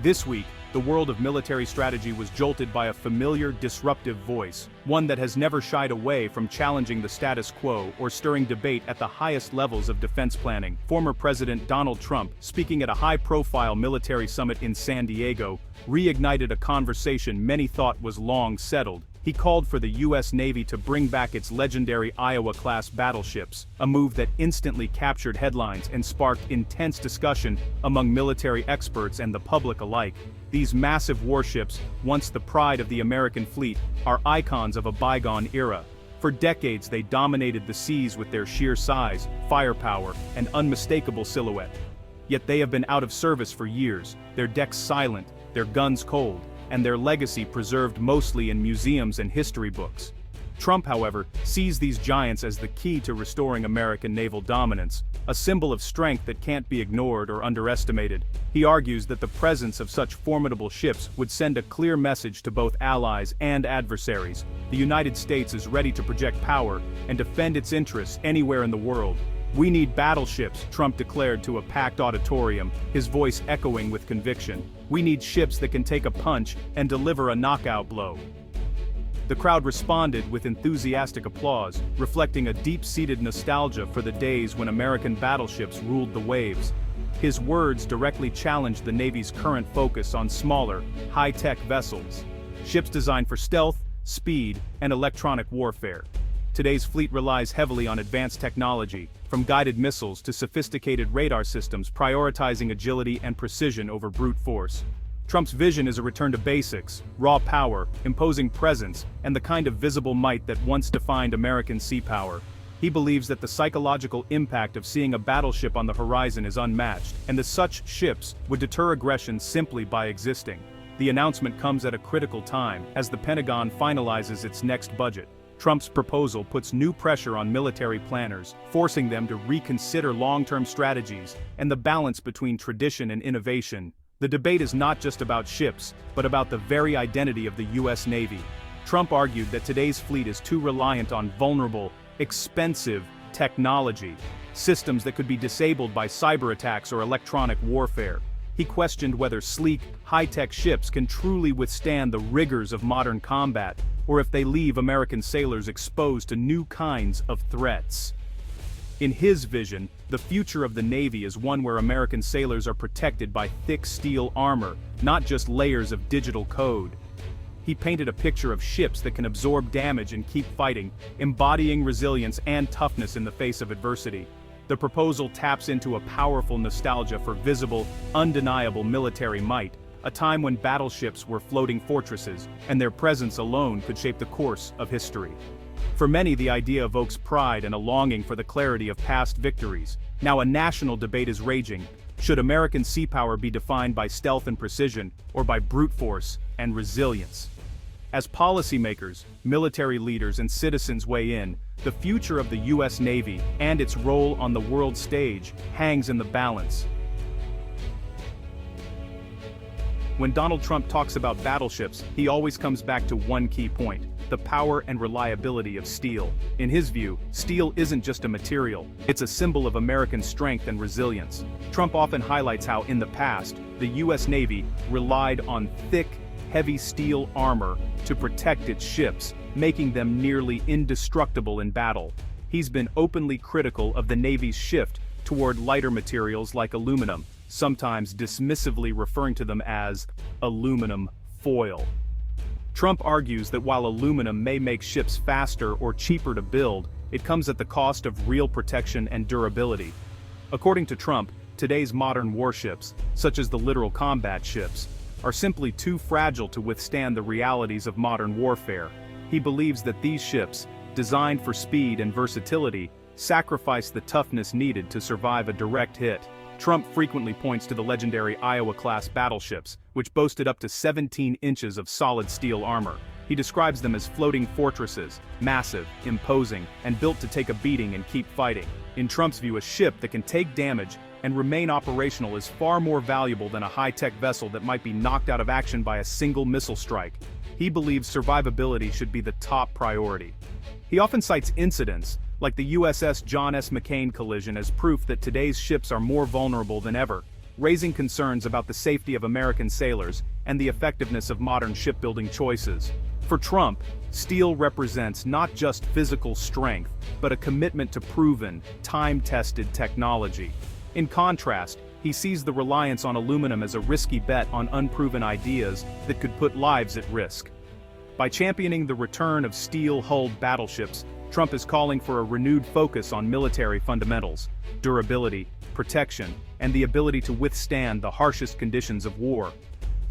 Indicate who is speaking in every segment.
Speaker 1: This week, the world of military strategy was jolted by a familiar, disruptive voice, one that has never shied away from challenging the status quo or stirring debate at the highest levels of defense planning. Former President Donald Trump, speaking at a high-profile military summit in San Diego, reignited a conversation many thought was long settled. He called for the U.S. Navy to bring back its legendary Iowa-class battleships, a move that instantly captured headlines and sparked intense discussion among military experts and the public alike. These massive warships, once the pride of the American fleet, are icons of a bygone era. For decades they dominated the seas with their sheer size, firepower, and unmistakable silhouette. Yet they have been out of service for years, their decks silent, their guns cold, and their legacy preserved mostly in museums and history books. Trump, however, sees these giants as the key to restoring American naval dominance, a symbol of strength that can't be ignored or underestimated. He argues that the presence of such formidable ships would send a clear message to both allies and adversaries. The United States is ready to project power and defend its interests anywhere in the world. "We need battleships," Trump declared to a packed auditorium, his voice echoing with conviction. "We need ships that can take a punch and deliver a knockout blow." The crowd responded with enthusiastic applause, reflecting a deep-seated nostalgia for the days when American battleships ruled the waves. His words directly challenged the Navy's current focus on smaller, high-tech vessels, ships designed for stealth, speed, and electronic warfare. Today's fleet relies heavily on advanced technology, from guided missiles to sophisticated radar systems prioritizing agility and precision over brute force. Trump's vision is a return to basics, raw power, imposing presence, and the kind of visible might that once defined American sea power. He believes that the psychological impact of seeing a battleship on the horizon is unmatched, and that such ships would deter aggression simply by existing. The announcement comes at a critical time, as the Pentagon finalizes its next budget. Trump's proposal puts new pressure on military planners, forcing them to reconsider long-term strategies and the balance between tradition and innovation. The debate is not just about ships, but about the very identity of the U.S. Navy. Trump argued that today's fleet is too reliant on vulnerable, expensive technology, systems that could be disabled by cyber attacks or electronic warfare. He questioned whether sleek, high-tech ships can truly withstand the rigors of modern combat, or if they leave American sailors exposed to new kinds of threats. In his vision, the future of the Navy is one where American sailors are protected by thick steel armor, not just layers of digital code. He painted a picture of ships that can absorb damage and keep fighting, embodying resilience and toughness in the face of adversity. The proposal taps into a powerful nostalgia for visible, undeniable military might, a time when battleships were floating fortresses, and their presence alone could shape the course of history. For many, the idea evokes pride and a longing for the clarity of past victories. Now a national debate is raging. Should American sea power be defined by stealth and precision, or by brute force and resilience? As policymakers, military leaders, and citizens weigh in, the future of the U.S. Navy and its role on the world stage hangs in the balance. When Donald Trump talks about battleships, he always comes back to one key point: the power and reliability of steel. In his view, steel isn't just a material, it's a symbol of American strength and resilience. Trump often highlights how, in the past, the U.S. Navy relied on thick, heavy steel armor to protect its ships, making them nearly indestructible in battle. He's been openly critical of the Navy's shift toward lighter materials like aluminum, sometimes dismissively referring to them as aluminum foil. Trump argues that while aluminum may make ships faster or cheaper to build, it comes at the cost of real protection and durability. According to Trump, today's modern warships, such as the littoral combat ships, are simply too fragile to withstand the realities of modern warfare. He believes that these ships, designed for speed and versatility, sacrifice the toughness needed to survive a direct hit. Trump frequently points to the legendary Iowa-class battleships, which boasted up to 17 inches of solid steel armor. He describes them as floating fortresses, massive, imposing, and built to take a beating and keep fighting. In Trump's view, a ship that can take damage and remain operational is far more valuable than a high-tech vessel that might be knocked out of action by a single missile strike. He believes survivability should be the top priority. He often cites incidents, like the USS John S. McCain collision, as proof that today's ships are more vulnerable than ever. raising concerns about the safety of American sailors and the effectiveness of modern shipbuilding choices. For Trump, steel represents not just physical strength, but a commitment to proven, time-tested technology. In contrast, he sees the reliance on aluminum as a risky bet on unproven ideas that could put lives at risk. By championing the return of steel-hulled battleships, Trump is calling for a renewed focus on military fundamentals, durability, protection, and the ability to withstand the harshest conditions of war.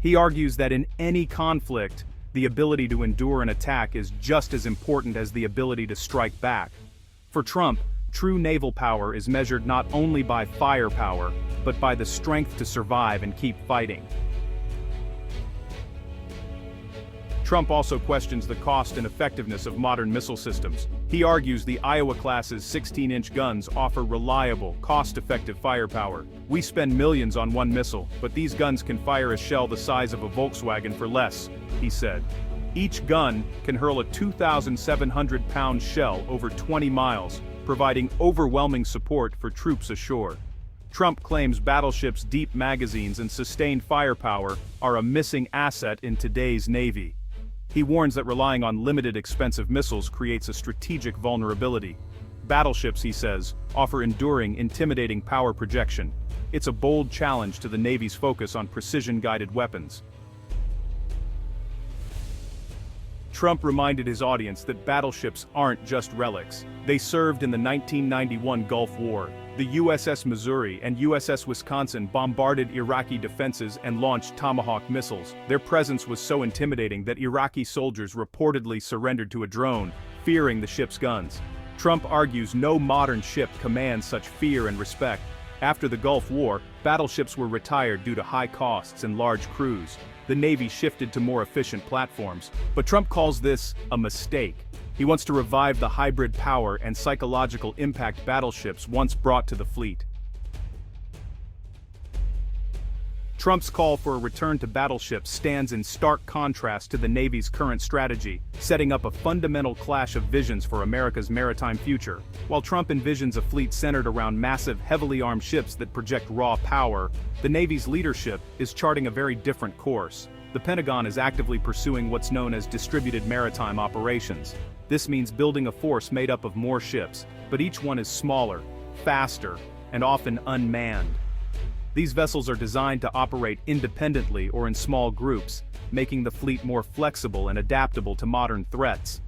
Speaker 1: He argues that in any conflict, the ability to endure an attack is just as important as the ability to strike back. For Trump, true naval power is measured not only by firepower, but by the strength to survive and keep fighting. Trump also questions the cost and effectiveness of modern missile systems. He argues the Iowa-class's 16-inch guns offer reliable, cost-effective firepower. We spend millions on one missile, but these guns can fire a shell the size of a Volkswagen for less, he said. Each gun can hurl a 2,700-pound shell over 20 miles, providing overwhelming support for troops ashore. Trump claims battleships' deep magazines and sustained firepower are a missing asset in today's Navy. He warns that relying on limited expensive missiles creates a strategic vulnerability. Battleships, he says, offer enduring, intimidating power projection. It's a bold challenge to the Navy's focus on precision-guided weapons. Trump reminded his audience that battleships aren't just relics. They served in the 1991 Gulf War. The USS Missouri and USS Wisconsin bombarded Iraqi defenses and launched Tomahawk missiles. Their presence was so intimidating that Iraqi soldiers reportedly surrendered to a drone, fearing the ship's guns. Trump argues no modern ship commands such fear and respect. After the Gulf War, battleships were retired due to high costs and large crews. The Navy shifted to more efficient platforms, but Trump calls this a mistake. He wants to revive the hybrid power and psychological impact battleships once brought to the fleet. Trump's call for a return to battleships stands in stark contrast to the Navy's current strategy, setting up a fundamental clash of visions for America's maritime future. While Trump envisions a fleet centered around massive, heavily armed ships that project raw power, the Navy's leadership is charting a very different course. The Pentagon is actively pursuing what's known as distributed maritime operations. This means building a force made up of more ships, but each one is smaller, faster, and often unmanned. These vessels are designed to operate independently or in small groups, making the fleet more flexible and adaptable to modern threats.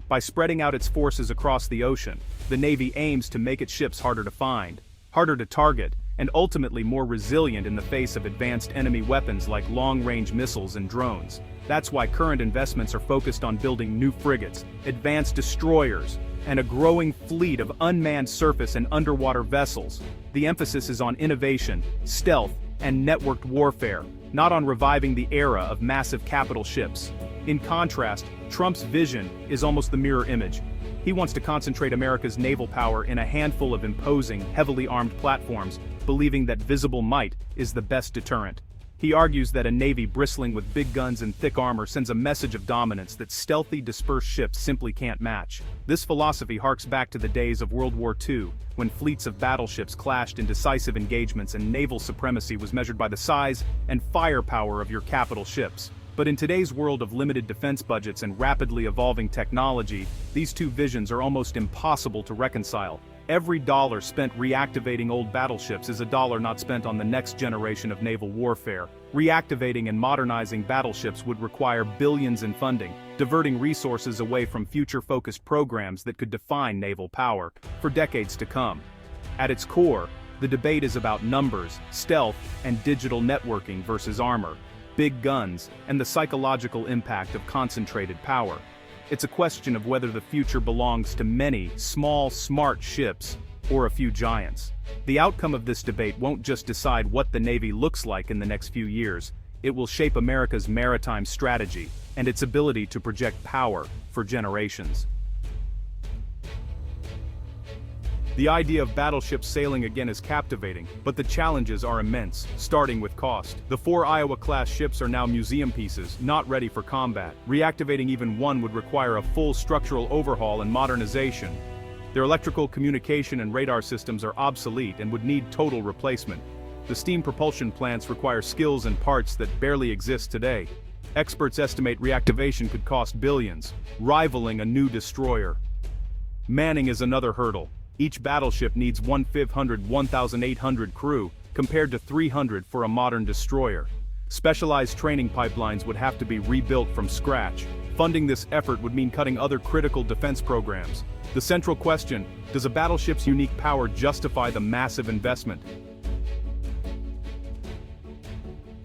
Speaker 1: By spreading out its forces across the ocean, the Navy aims to make its ships harder to find, harder to target, and ultimately more resilient in the face of advanced enemy weapons like long-range missiles and drones. That's why current investments are focused on building new frigates, advanced destroyers, and a growing fleet of unmanned surface and underwater vessels. The emphasis is on innovation, stealth, and networked warfare, not on reviving the era of massive capital ships. In contrast, Trump's vision is almost the mirror image. He wants to concentrate America's naval power in a handful of imposing, heavily armed platforms, believing that visible might is the best deterrent. He argues that a Navy bristling with big guns and thick armor sends a message of dominance that stealthy, dispersed ships simply can't match. This philosophy harks back to the days of World War II, when fleets of battleships clashed in decisive engagements and naval supremacy was measured by the size and firepower of your capital ships. But in today's world of limited defense budgets and rapidly evolving technology, these two visions are almost impossible to reconcile. Every dollar spent reactivating old battleships is a dollar not spent on the next generation of naval warfare. Reactivating and modernizing battleships would require billions in funding, diverting resources away from future-focused programs that could define naval power for decades to come. At its core, the debate is about numbers, stealth, and digital networking versus armor, big guns, and the psychological impact of concentrated power. It's a question of whether the future belongs to many small, smart ships or a few giants. The outcome of this debate won't just decide what the Navy looks like in the next few years. It will shape America's maritime strategy and its ability to project power for generations. The idea of battleships sailing again is captivating, but the challenges are immense, starting with cost. The 4 Iowa-class ships are now museum pieces, not ready for combat. Reactivating even one would require a full structural overhaul and modernization. Their electrical, communication, and radar systems are obsolete and would need total replacement. The steam propulsion plants require skills and parts that barely exist today. Experts estimate reactivation could cost billions, rivaling a new destroyer. Manning is another hurdle. Each battleship needs 1,800 crew, compared to 300 for a modern destroyer. Specialized training pipelines would have to be rebuilt from scratch. Funding this effort would mean cutting other critical defense programs. The central question: does a battleship's unique power justify the massive investment?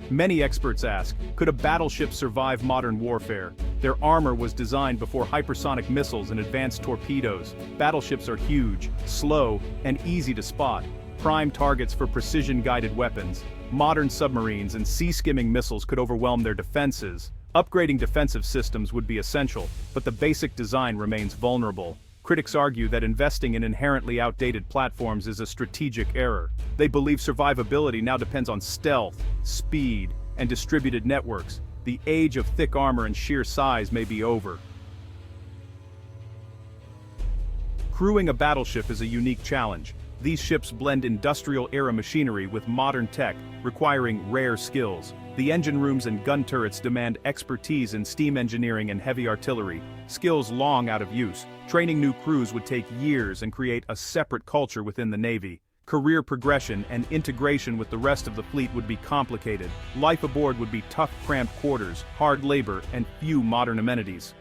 Speaker 1: Many experts ask, could a battleship survive modern warfare? Their armor was designed before hypersonic missiles and advanced torpedoes. Battleships are huge, slow, and easy to spot, prime targets for precision-guided weapons. Modern submarines and sea-skimming missiles could overwhelm their defenses. Upgrading defensive systems would be essential, but the basic design remains vulnerable. Critics argue that investing in inherently outdated platforms is a strategic error. They believe survivability now depends on stealth, speed, and distributed networks. The age of thick armor and sheer size may be over. Crewing a battleship is a unique challenge. These ships blend industrial-era machinery with modern tech, requiring rare skills. The engine rooms and gun turrets demand expertise in steam engineering and heavy artillery, skills long out of use. Training new crews would take years and create a separate culture within the Navy. Career progression and integration with the rest of the fleet would be complicated. Life aboard would be tough, cramped quarters, hard labor, and few modern amenities.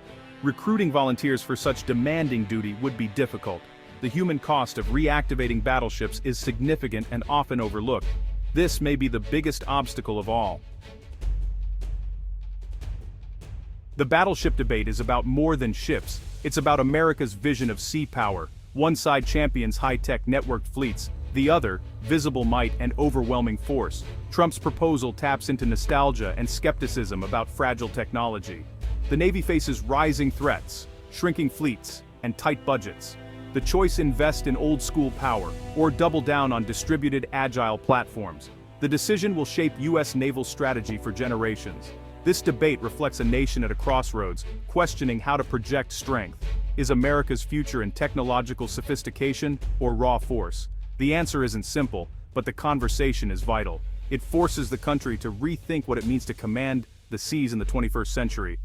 Speaker 1: Recruiting volunteers for such demanding duty would be difficult. The human cost of reactivating battleships is significant and often overlooked. This may be the biggest obstacle of all. The battleship debate is about more than ships. It's about America's vision of sea power. One side champions high-tech networked fleets, the other, visible might and overwhelming force. Trump's proposal taps into nostalgia and skepticism about fragile technology. The Navy faces rising threats, shrinking fleets, and tight budgets. The choice: invest in old-school power, or double down on distributed, agile platforms. The decision will shape U.S. naval strategy for generations. This debate reflects a nation at a crossroads, questioning how to project strength. Is America's future in technological sophistication or raw force? The answer isn't simple, but the conversation is vital. It forces the country to rethink what it means to command the seas in the 21st century.